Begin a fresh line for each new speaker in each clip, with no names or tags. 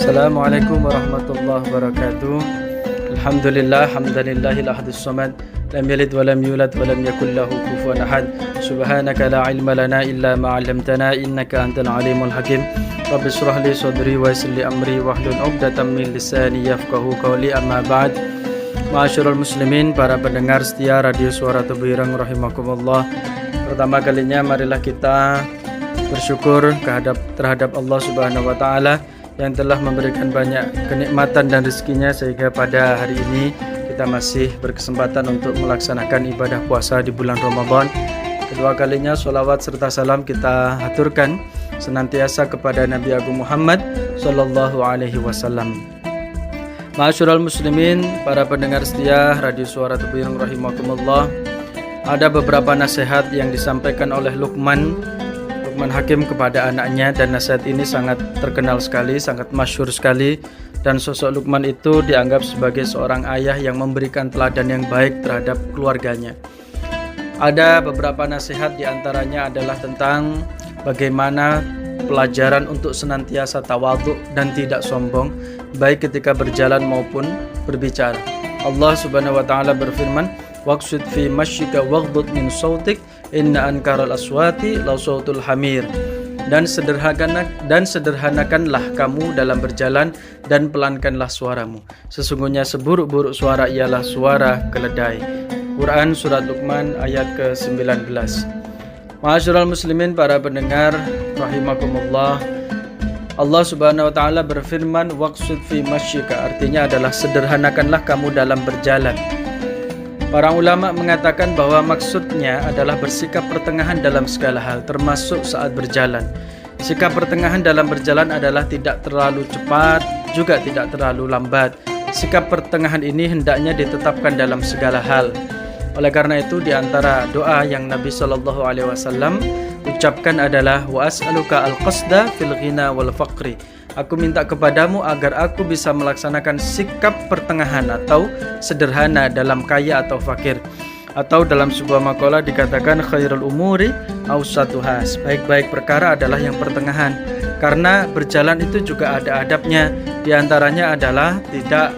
Assalamualaikum warahmatullahi wabarakatuh. Alhamdulillah, hamdalillahil ahadus samad, lam yalid wa lam yulad wa lam yakul lahu kufuwan ahad. Subhanaka la ilma lana illa ma 'allamtana innaka antal alimul hakim. Rabbi shrah li sadri wa yassir li amri wahlul 'uqdatam min lisani yafqahu qawli. Amma ba'd. Ma'asyiral muslimin, para pendengar setia Radio Suara Tebu Ireng rahimakumullah. Pertama kalinya marilah kita bersyukur terhadap Allah Subhanahu wa taala yang telah memberikan banyak kenikmatan dan rezekinya sehingga pada hari ini kita masih berkesempatan untuk melaksanakan ibadah puasa di bulan Ramadan. Kedua kalinya sholawat serta salam kita haturkan senantiasa kepada Nabi Agung Muhammad Sallallahu Alaihi Wasallam. Ma'asyiral muslimin, para pendengar setia Radio Suara Tebu Ireng rahimakumullah. Ada beberapa nasihat yang disampaikan oleh Luqman Hakim kepada anaknya, dan nasihat ini sangat terkenal sekali, sangat masyhur sekali, dan sosok Luqman itu dianggap sebagai seorang ayah yang memberikan teladan yang baik terhadap keluarganya. Ada beberapa nasihat, diantaranya adalah tentang bagaimana pelajaran untuk senantiasa tawadhu dan tidak sombong, baik ketika berjalan maupun berbicara. Allah Subhanahu wa taala berfirman, waqsid fi masyika waghdud min sautik inna ankaral aswati la sautul hamir. Dan sederhanakanlah kamu dalam berjalan dan pelankanlah suaramu. Sesungguhnya seburuk-buruk suara ialah suara keledai. Quran surat Luqman ayat ke-19. Ma'asyiral muslimin, para pendengar rahimakumullah. Allah Subhanahu wa taala berfirman waqsid fi masyika, artinya adalah sederhanakanlah kamu dalam berjalan. Para ulama mengatakan bahwa maksudnya adalah bersikap pertengahan dalam segala hal, termasuk saat berjalan. Sikap pertengahan dalam berjalan adalah tidak terlalu cepat, juga tidak terlalu lambat. Sikap pertengahan ini hendaknya ditetapkan dalam segala hal. Oleh karena itu, di antara doa yang Nabi Shallallahu Alaihi Wasallam ucapkan adalah wa as'aluka al-qasda fil ghina wal faqri. Aku minta kepadamu agar aku bisa melaksanakan sikap pertengahan atau sederhana dalam kaya atau fakir. Atau dalam sebuah makalah dikatakan khairul umuri awsatuha, sebaik-baik perkara adalah yang pertengahan. Karena berjalan itu juga ada adabnya. Di antaranya adalah tidak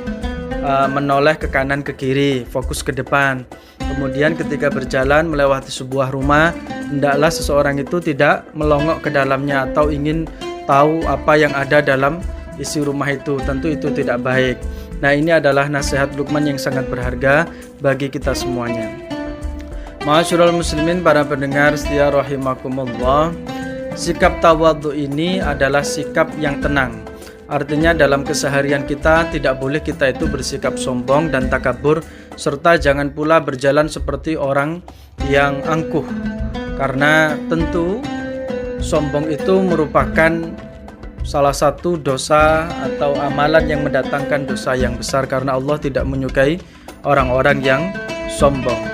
menoleh ke kanan ke kiri, fokus ke depan. Kemudian ketika berjalan melewati sebuah rumah, hendaklah seseorang itu tidak melongok ke dalamnya atau ingin tahu apa yang ada dalam isi rumah itu. Tentu itu tidak baik. Nah, ini adalah nasihat Luqman yang sangat berharga bagi kita semuanya. Ma'asyiral muslimin, para pendengar setia rahimakumullah. Sikap tawadhu ini adalah sikap yang tenang. Artinya dalam keseharian kita tidak boleh kita itu bersikap sombong dan takabur, serta jangan pula berjalan seperti orang yang angkuh. Karena tentu sombong itu merupakan salah satu dosa atau amalan yang mendatangkan dosa yang besar, karena Allah tidak menyukai orang-orang yang sombong.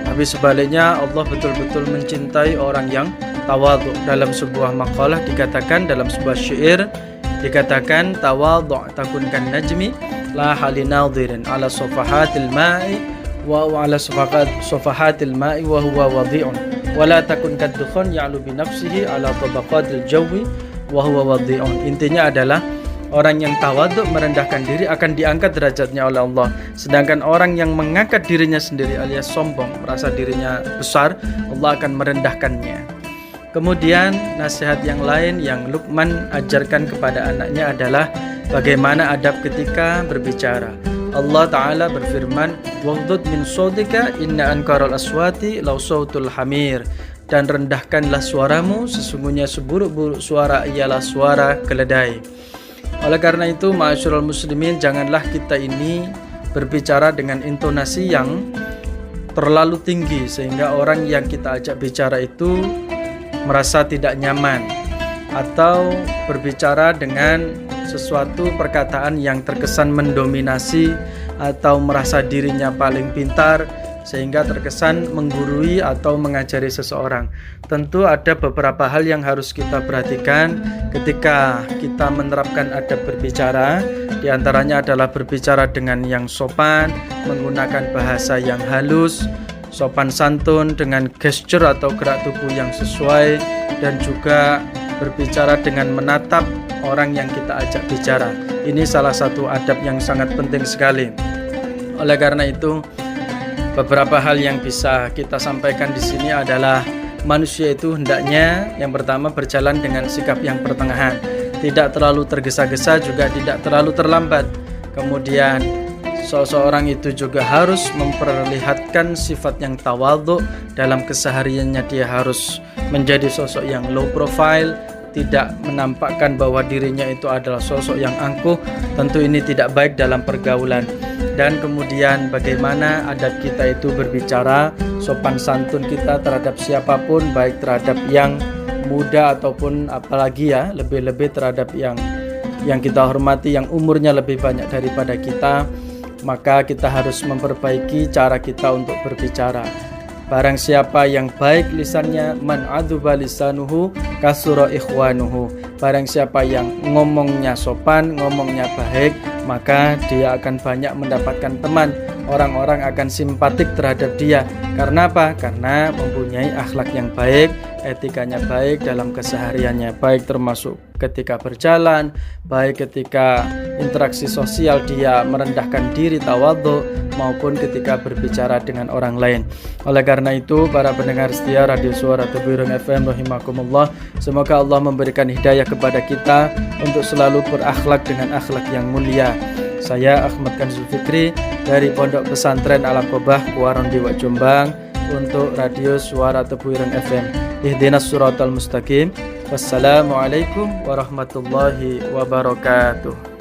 Tapi sebaliknya Allah betul-betul mencintai orang yang tawadhu. Dalam sebuah makalah dikatakan, dalam sebuah syair dikatakan, tawadhu takun kan najmi la halinadhirin ala safahatil ma'i wa ala safahatil ma'i wa huwa wadhi'un wala takun kaddukhon ya'lu bi nafsihi ala tabaqatil jawi wa huwa wadhi'un. Intinya adalah orang yang tawadhu merendahkan diri akan diangkat derajatnya oleh Allah, sedangkan orang yang mengangkat dirinya sendiri alias sombong, merasa dirinya besar, Allah akan merendahkannya. Kemudian nasihat yang lain yang Luqman ajarkan kepada anaknya adalah bagaimana adab ketika berbicara. Allah Ta'ala berfirman, waghdud min sautika inna ankaral aswati law sautul hamir. Dan rendahkanlah suaramu, sesungguhnya seburuk-buruk suara ialah suara keledai. Oleh karena itu, ma'asyiral muslimin, janganlah kita ini berbicara dengan intonasi yang terlalu tinggi sehingga orang yang kita ajak bicara itu merasa tidak nyaman, atau berbicara dengan sesuatu perkataan yang terkesan mendominasi atau merasa dirinya paling pintar sehingga terkesan menggurui atau mengajari seseorang. Tentu ada beberapa hal yang harus kita perhatikan ketika kita menerapkan adab berbicara. Di antaranya adalah berbicara dengan yang sopan, menggunakan bahasa yang halus, sopan santun, dengan gesture atau gerak tubuh yang sesuai, dan juga berbicara dengan menatap orang yang kita ajak bicara. Ini salah satu adab yang sangat penting sekali. Oleh karena itu, beberapa hal yang bisa kita sampaikan di sini adalah manusia itu hendaknya yang pertama berjalan dengan sikap yang pertengahan, tidak terlalu tergesa-gesa juga tidak terlalu terlambat. Kemudian seseorang itu juga harus memperlihatkan sifat yang tawadhu dalam kesehariannya. Dia harus menjadi sosok yang low profile, tidak menampakkan bahwa dirinya itu adalah sosok yang angkuh. Tentu ini tidak baik dalam pergaulan. Dan kemudian bagaimana adab kita itu berbicara, sopan santun kita terhadap siapapun, baik terhadap yang muda ataupun apalagi ya lebih-lebih terhadap yang kita hormati, yang umurnya lebih banyak daripada kita. Maka kita harus memperbaiki cara kita untuk berbicara. Barang siapa yang baik lisannya, man adzuba lisanuhu kasura ikhwanuhu. Barang siapa yang ngomongnya sopan, ngomongnya baik, maka dia akan banyak mendapatkan teman. Orang-orang akan simpatik terhadap dia. Karena apa? Karena mempunyai akhlak yang baik, etikanya baik dalam kesehariannya, baik termasuk ketika berjalan, baik ketika interaksi sosial dia merendahkan diri, tawadhu, maupun ketika berbicara dengan orang lain. Oleh karena itu, para pendengar setia Radio Suara Tebu Ireng FM rahimakumullah, semoga Allah memberikan hidayah kepada kita untuk selalu berakhlak dengan akhlak yang mulia. Saya Ahmad Kanzul Fikri dari Pondok Pesantren Al-Aqobah Kuaron Dewa Jombang untuk Radio Suara Tebu Ireng FM. Ihdinas siratal mustaqim. Wassalamualaikum warahmatullahi wabarakatuh.